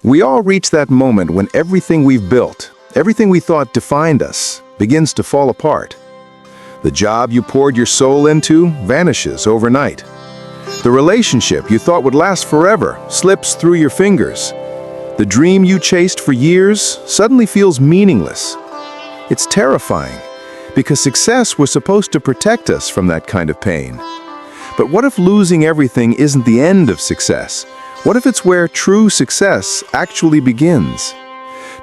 We all reach that moment when everything we've built, everything we thought defined us, begins to fall apart. The job you poured your soul into vanishes overnight. The relationship you thought would last forever slips through your fingers. The dream you chased for years suddenly feels meaningless. It's terrifying, because success was supposed to protect us from that kind of pain. But what if losing everything isn't the end of success? What if it's where true success actually begins?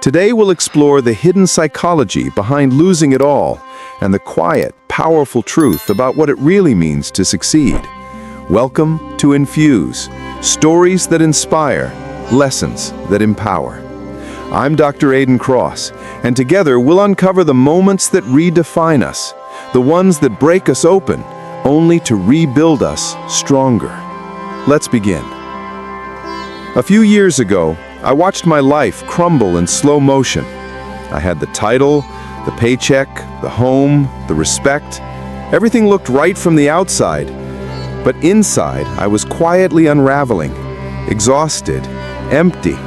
Today we'll explore the hidden psychology behind losing it all and the quiet, powerful truth about what it really means to succeed. Welcome to Infuse, stories that inspire, lessons that empower. I'm Dr. Aiden Cross, and together we'll uncover the moments that redefine us, the ones that break us open, only to rebuild us stronger. Let's begin. A few years ago, I watched my life crumble in slow motion. I had the title, the paycheck, the home, the respect. Everything looked right from the outside, but inside I was quietly unraveling, exhausted, empty,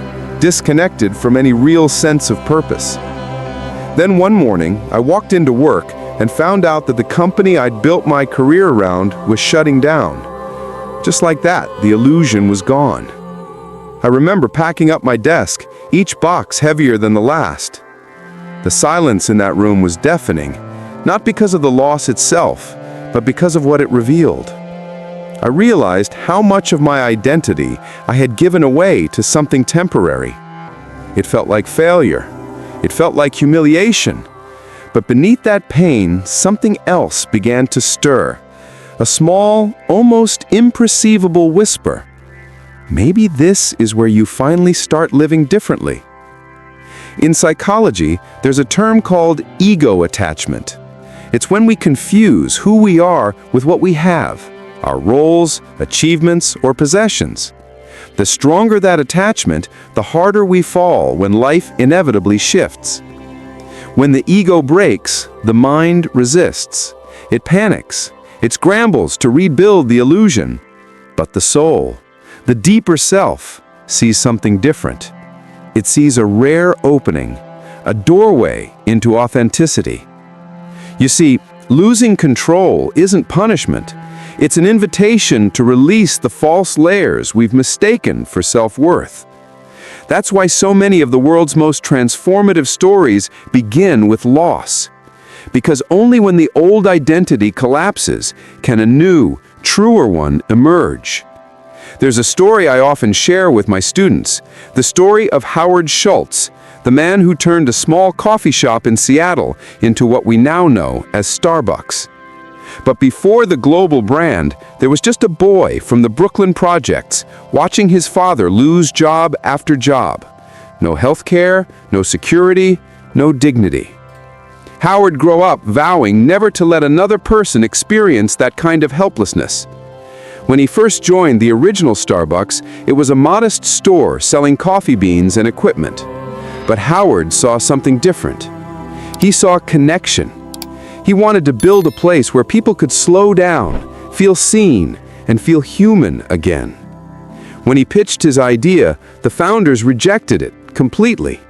disconnected from any real sense of purpose. Then one morning, I walked into work and found out that the company I'd built my career around was shutting down. Just like that, the illusion was gone. I remember packing up my desk, each box heavier than the last. The silence in that room was deafening, not because of the loss itself, but because of what it revealed. I realized how much of my identity I had given away to something temporary. It felt like failure. It felt like humiliation. But beneath that pain, something else began to stir. A small, almost imperceivable whisper. Maybe this is where you finally start living differently. In psychology, there's a term called ego attachment. It's when we confuse who we are with what we have, our roles, achievements, or possessions. The stronger that attachment, the harder we fall when life inevitably shifts. When the ego breaks, the mind resists. It panics. It scrambles to rebuild the illusion. But the soul, the deeper self, sees something different. It sees a rare opening, a doorway into authenticity. You see, losing control isn't punishment. It's an invitation to release the false layers we've mistaken for self-worth. That's why so many of the world's most transformative stories begin with loss. Because only when the old identity collapses can a new, truer one emerge. There's a story I often share with my students, the story of Howard Schultz, the man who turned a small coffee shop in Seattle into what we now know as Starbucks. But before the global brand, there was just a boy from the Brooklyn projects watching his father lose job after job. No health care, no security, no dignity. Howard grew up vowing never to let another person experience that kind of helplessness. When he first joined the original Starbucks, it was a modest store selling coffee beans and equipment. But Howard saw something different. He saw connection. He wanted to build a place where people could slow down, feel seen, and feel human again. When he pitched his idea, the founders rejected it completely.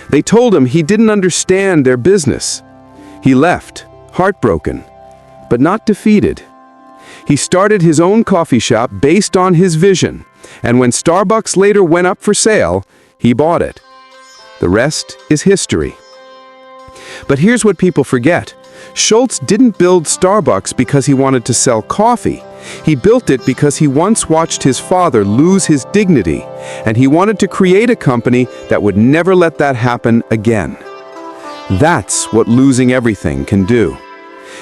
They told him he didn't understand their business. He left, heartbroken, but not defeated. He started his own coffee shop based on his vision, and when Starbucks later went up for sale, he bought it. The rest is history. But here's what people forget. Schultz didn't build Starbucks because he wanted to sell coffee. He built it because he once watched his father lose his dignity, and he wanted to create a company that would never let that happen again. That's what losing everything can do.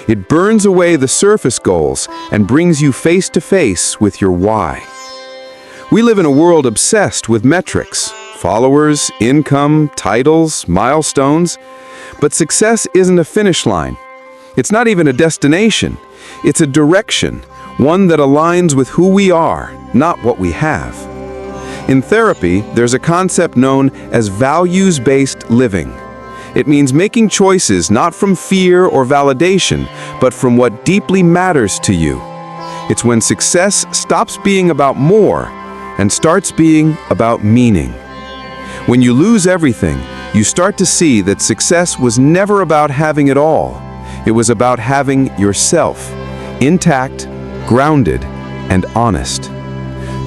It burns away the surface goals and brings you face to face with your why. We live in a world obsessed with metrics, followers, income, titles, milestones. But success isn't a finish line. It's not even a destination. It's a direction, one that aligns with who we are, not what we have. In therapy, there's a concept known as values-based living. It means making choices not from fear or validation, but from what deeply matters to you. It's when success stops being about more and starts being about meaning. When you lose everything, you start to see that success was never about having it all. It was about having yourself, intact, grounded, and honest.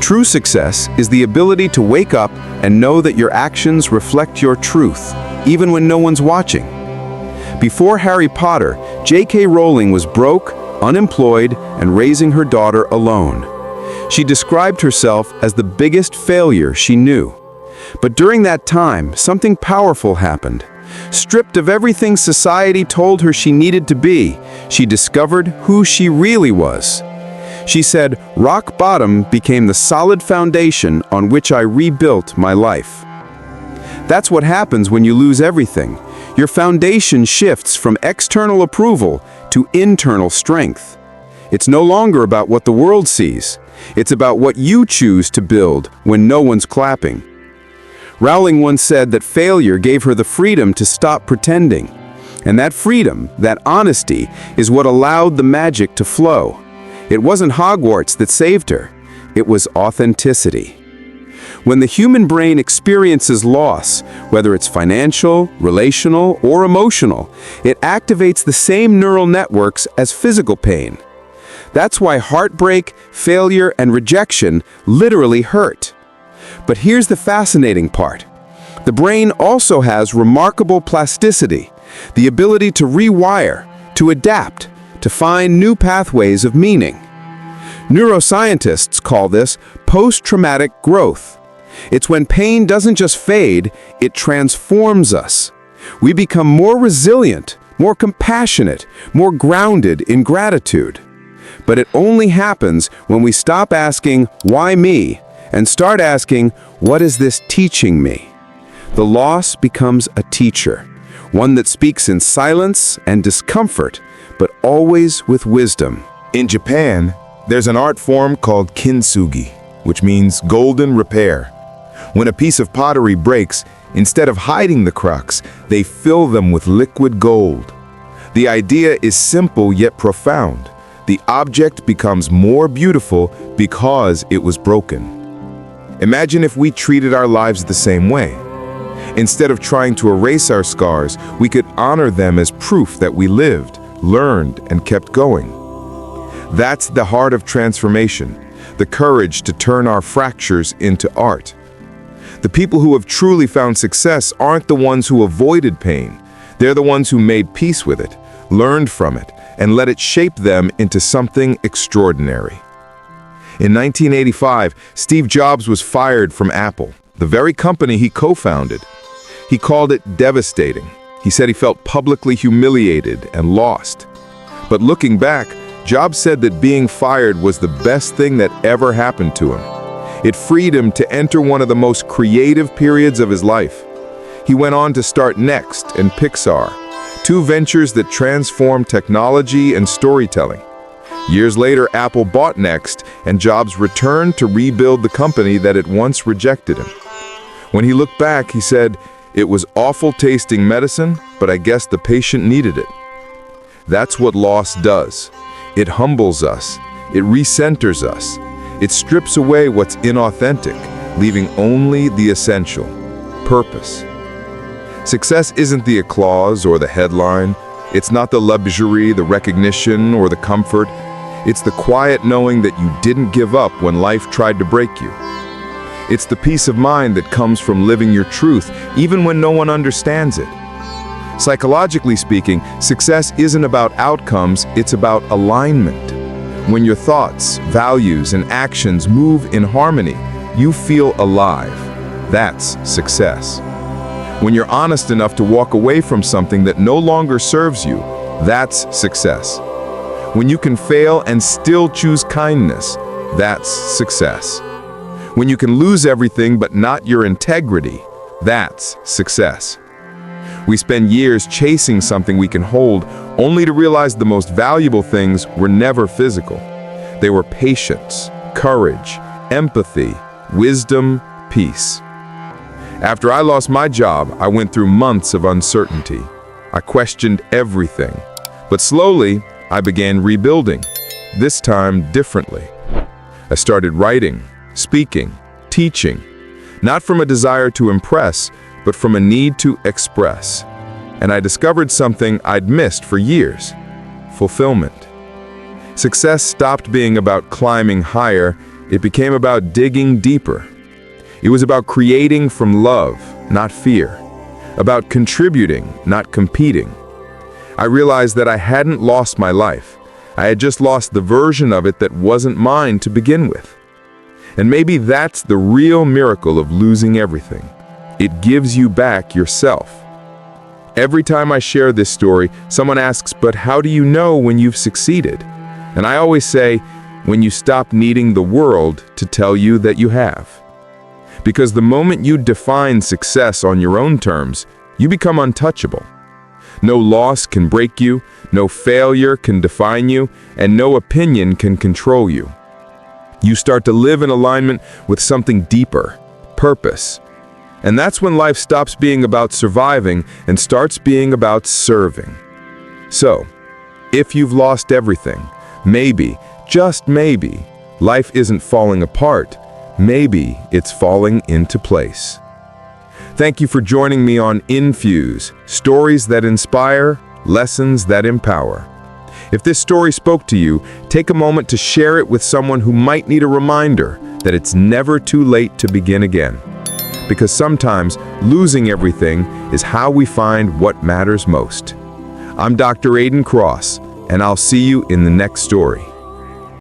True success is the ability to wake up and know that your actions reflect your truth, even when no one's watching. Before Harry Potter, J.K. Rowling was broke, unemployed, and raising her daughter alone. She described herself as the biggest failure she knew. But during that time, something powerful happened. Stripped of everything society told her she needed to be, she discovered who she really was. She said, "Rock bottom became the solid foundation on which I rebuilt my life." That's what happens when you lose everything. Your foundation shifts from external approval to internal strength. It's no longer about what the world sees. It's about what you choose to build when no one's clapping. Rowling once said that failure gave her the freedom to stop pretending. And that freedom, that honesty, is what allowed the magic to flow. It wasn't Hogwarts that saved her. It was authenticity. When the human brain experiences loss, whether it's financial, relational, or emotional, it activates the same neural networks as physical pain. That's why heartbreak, failure, and rejection literally hurt. But here's the fascinating part. The brain also has remarkable plasticity, the ability to rewire, to adapt, to find new pathways of meaning. Neuroscientists call this post-traumatic growth. It's when pain doesn't just fade, it transforms us. We become more resilient, more compassionate, more grounded in gratitude. But it only happens when we stop asking, "Why me?" and start asking, "What is this teaching me?" The loss becomes a teacher, one that speaks in silence and discomfort, but always with wisdom. In Japan, there's an art form called kintsugi, which means golden repair. When a piece of pottery breaks, instead of hiding the cracks, they fill them with liquid gold. The idea is simple yet profound. The object becomes more beautiful because it was broken. Imagine if we treated our lives the same way. Instead of trying to erase our scars, we could honor them as proof that we lived, learned, and kept going. That's the heart of transformation, the courage to turn our fractures into art. The people who have truly found success aren't the ones who avoided pain. They're the ones who made peace with it, learned from it, and let it shape them into something extraordinary. In 1985, Steve Jobs was fired from Apple, the very company he co-founded. He called it devastating. He said he felt publicly humiliated and lost. But looking back, Jobs said that being fired was the best thing that ever happened to him. It freed him to enter one of the most creative periods of his life. He went on to start Next and Pixar, two ventures that transformed technology and storytelling. Years later, Apple bought Next, and Jobs returned to rebuild the company that had once rejected him. When he looked back, he said, "It was awful tasting medicine, but I guess the patient needed it." That's what loss does. It humbles us. It recenters us. It strips away what's inauthentic, leaving only the essential: purpose. Success isn't the applause or the headline. It's not the luxury, the recognition, or the comfort. It's the quiet knowing that you didn't give up when life tried to break you. It's the peace of mind that comes from living your truth, even when no one understands it. Psychologically speaking, success isn't about outcomes, it's about alignment. When your thoughts, values, and actions move in harmony, you feel alive. That's success. When you're honest enough to walk away from something that no longer serves you, that's success. When you can fail and still choose kindness, that's success. When you can lose everything but not your integrity, that's success. We spend years chasing something we can hold, only to realize the most valuable things were never physical. They were patience, courage, empathy, wisdom, peace. After I lost my job, I went through months of uncertainty. I questioned everything. But slowly, I began rebuilding, this time differently. I started writing, speaking, teaching. Not from a desire to impress, but from a need to express. And I discovered something I'd missed for years: fulfillment. Success stopped being about climbing higher, it became about digging deeper. It was about creating from love, not fear. About contributing, not competing. I realized that I hadn't lost my life. I had just lost the version of it that wasn't mine to begin with. And maybe that's the real miracle of losing everything. It gives you back yourself. Every time I share this story, someone asks, but how do you know when you've succeeded? And I always say, when you stop needing the world to tell you that you have. Because the moment you define success on your own terms, you become untouchable. No loss can break you, no failure can define you, and no opinion can control you. You start to live in alignment with something deeper, purpose. And that's when life stops being about surviving and starts being about serving. So, if you've lost everything, maybe, just maybe, life isn't falling apart. Maybe it's falling into place. Thank you for joining me on Infuse, stories that inspire, lessons that empower. If this story spoke to you, take a moment to share it with someone who might need a reminder that it's never too late to begin again. Because sometimes losing everything is how we find what matters most. I'm Dr. Aiden Cross, and I'll see you in the next story.